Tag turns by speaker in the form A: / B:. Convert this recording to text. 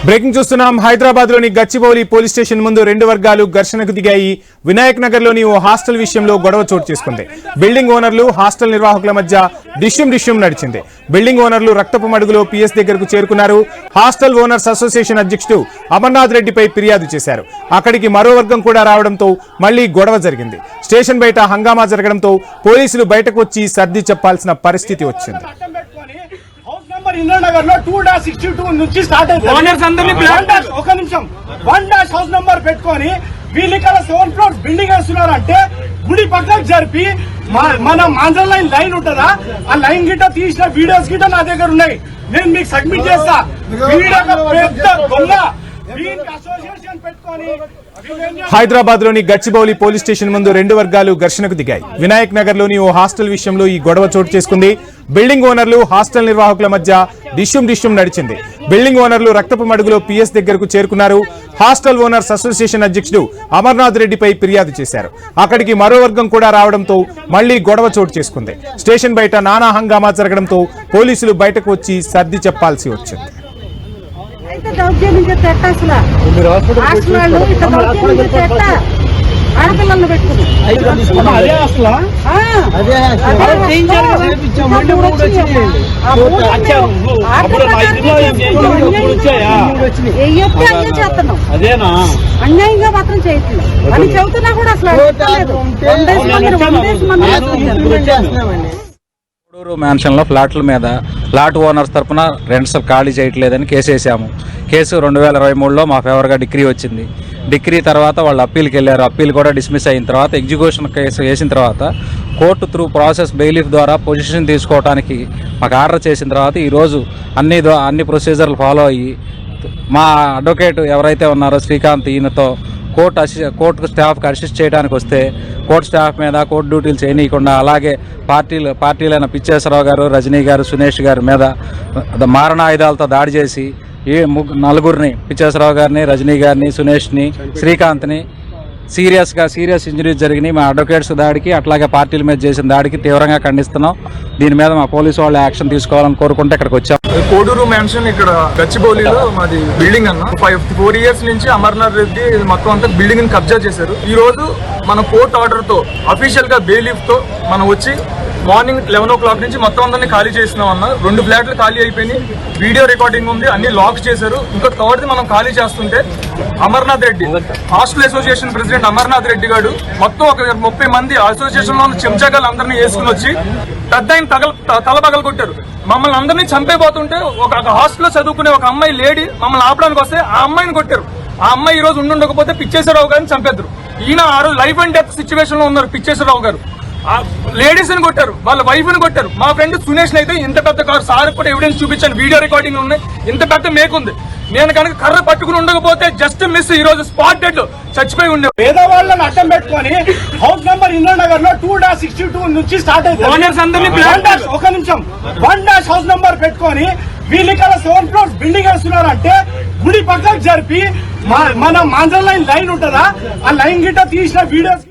A: Breaking చూస్తున్నాం. హైదరాబాద్ లోని Gachibowli police station ముందు రెండు వర్గాలు ఘర్షణకు దిగాయి. వినాయక్ నగర్ లోని ఓ హాస్టల్ విషయంలో గొడవ చోటు చేసుకుంది. బిల్డింగ్ ఓనర్లు హాస్టల్ నిర్వాహకుల మధ్య డిష్యం నడిచింది. బిల్డింగ్ ఓనర్లు రక్తపు మడుగులో పిఎస్ దగ్గరకు చేరుకున్నారు. హాస్టల్ ఓనర్స్ అసోసియేషన్ అధ్యక్షుడు అమర్నాథ్ రెడ్డిపై ఫిర్యాదు చేశారు. అక్కడికి మరో వర్గం కూడా రావడంతో మళ్లీ గొడవ జరిగింది. స్టేషన్ బయట హంగామా జరగడంతో పోలీసులు బయటకు వచ్చి సర్ది చెప్పాల్సిన పరిస్థితి వచ్చింది.
B: ఇంద్రనగర్ లో 2-62 నుంచి స్టార్ట్ అవుతుంది. ఒక నిమిషం 1- హౌస్ నంబర్ పెట్టుకొని వీళ్ళు ఇక్కడ 7 ఫ్లోర్స్ బిల్డింగ్ వేస్తున్నారంటే గుడి పక్కకు జరిపి మన ఆంధ్ర లైన్ ఉంటుందా, ఆ లైన్ గిట్ట తీసిన వీడియోస్ గిట్ట నా దగ్గర ఉన్నాయి. నేను మీకు సబ్మిట్ చేస్తా.
A: హైదరాబాద్ లోని గచ్చిబౌలి పోలీస్ స్టేషన్ ముందు రెండు వర్గాలు ఘర్షణకు దిగాయి. వినాయక్ నగర్ లోని ఓ హాస్టల్ విషయంలో ఈ గొడవ చోటు చేసుకుంది. బిల్డింగ్ ఓనర్లు హాస్టల్ నిర్వాహకుల మధ్య డిష్యం నడిచింది. బిల్డింగ్ ఓనర్లు రక్తపు మడుగులో పిఎస్ దగ్గరకు చేరుకున్నారు. హాస్టల్ ఓనర్స్ అసోసియేషన్ అధ్యక్షుడు అమర్నాథ్ రెడ్డిపై ఫిర్యాదు చేశారు. అక్కడికి మరో వర్గం కూడా రావడంతో మళ్లీ గొడవ చోటు చేసుకుంది. స్టేషన్ బయట నానా హంగామా జరగడంతో పోలీసులు బయటకు వచ్చి సర్ది చెప్పాల్సి వచ్చింది.
C: ఆడపిల్లలు పెట్టుకుని అన్యాయంగా మాత్రం చేయట్లేదు అని చెబుతున్నా కూడా అసలు
D: కోడూరు మ్యాన్షన్ లో ఫ్లాట్ల మీద ఫ్లాట్ ఓనర్స్ తరఫున రెంట్స్ ఖాళీ చేయట్లేదని కేసు వేసాము. కేసు 2023లో మా ఫేవర్గా డిగ్రీ వచ్చింది. డిగ్రీ తర్వాత వాళ్ళు అప్పీల్కి వెళ్ళారు. అప్పీల్ కూడా డిస్మిస్ అయిన తర్వాత ఎగ్జిక్యూషన్ కేసు వేసిన తర్వాత కోర్టు త్రూ ప్రాసెస్ బెయిలీఫ్ ద్వారా పొజిషన్ తీసుకోవడానికి మాకు ఆర్డర్ చేసిన తర్వాత ఈరోజు అన్ని ప్రొసీజర్లు ఫాలో అయ్యి మా అడ్వకేట్ ఎవరైతే ఉన్నారో శ్రీకాంత్ ఈయనతో కోర్టు స్టాఫ్కి అసిస్ట్ చేయడానికి వస్తే కోర్టు స్టాఫ్ మీద కోర్టు డ్యూటీలు చేయనీయకుండా అలాగే పార్టీలైన పిచ్చేశ్వరరావు గారు, రజనీ గారు, సునేష్ గారి మీద మారణాయుధాలతో దాడి చేసి నలుగురిని పిచ్చేశ్వరరావు గారిని, రజనీ గారిని, సునేష్ని, శ్రీకాంత్ని సీరియస్ ఇంజరీస్ జరిగినాయి. మా అడ్వకేట్స్ దాడికి అట్లాగే పార్టీల మీద చేసిన దాడికి తీవ్రంగా ఖండిస్తున్నాం. దీని మీద మా పోలీసు వాళ్ళు యాక్షన్ తీసుకోవాలని కోరుకుంటే ఇక్కడికి వచ్చాం.
E: కోడూరు మ్యాన్షన్ ఇక్కడ గచ్చిబౌలిలో మాది బిల్డింగ్ అన్న 4 ఇయర్స్ నుంచి అమర్నాథ్ రెడ్డి మొత్తం అంతా బిల్డింగ్ ని కబ్జా చేశారు. ఈ రోజు మన కోర్టు ఆర్డర్ తో అఫీషియల్ గా బెయిలీఫ్ తో మనం వచ్చి మార్నింగ్ 11 o'clock నుంచి మొత్తం అందరినీ ఖాళీ చేస్తున్నాం అన్న. 2 ఫ్లాట్లు ఖాళీ అయిపోయినాయి. వీడియో రికార్డింగ్ ఉంది, అన్ని లాక్స్ చేశారు. ఇంకా థర్డ్ది మనం ఖాళీ చేస్తుంటే Amarnath Reddy hostel association president Amarnath Reddy గారు మొత్తం ఒక 30 మంది అసోసియేషన్ లో ఉన్న చెంచాగాలు అందరినీ వేసుకుని వచ్చి పెద్ద తల పగలు కొట్టారు. మమ్మల్ని అందరినీ చంపేపోతుంటే ఒక హాస్టల్లో చదువుకునే ఒక అమ్మాయి లేడీ మమ్మల్ని ఆపడానికి వస్తే ఆ అమ్మాయిని కొట్టారు. ఆ అమ్మాయి ఈ రోజు ఉండకపోతే పిచ్చేశ్వరరావు గారిని చంపేద్దరు. ఈయన ఆ రోజు లైఫ్ అండ్ డెత్ సిచ్యువేషన్ లో ఉన్నారు పిచ్చేశ్వరరావు గారు. లేడీస్ ని కొట్టారు, వాళ్ళ వైఫ్ ని కొట్టారు. మా ఫ్రెండ్ సునేష్ అయితే ఇంత పెద్ద కారు సార్ కూడా ఎవిడెన్స్ చూపించాను, వీడియో రికార్డింగ్ ఉన్నాయి. ఇంత పెద్ద మేకుంది. నేను కనుక కర్ర పట్టుకుని ఉండకపోతే జస్ట్ మిస్ ఈ రోజు స్పాట్ డెడ్ చచ్చిపోయి ఉండే.
B: పేదవాళ్ళని అడ్డం పెట్టుకొని హౌస్ నంబర్ ఇంద్రనగర్ లో 2-62 నుంచి స్టార్ట్ అవుతుంది. ఒక నిమిషం 1- హౌస్ నంబర్ పెట్టుకొని వీళ్ళు ఇక్కడ 7 ఫ్లోర్స్ బిల్డింగ్ వేస్తున్నారంటే గుడి పక్కకు జరిపి మన ఆంధ్ర లైన్ ఉంటుందా, ఆ లైన్ గిట్ట తీసిన వీడియోస్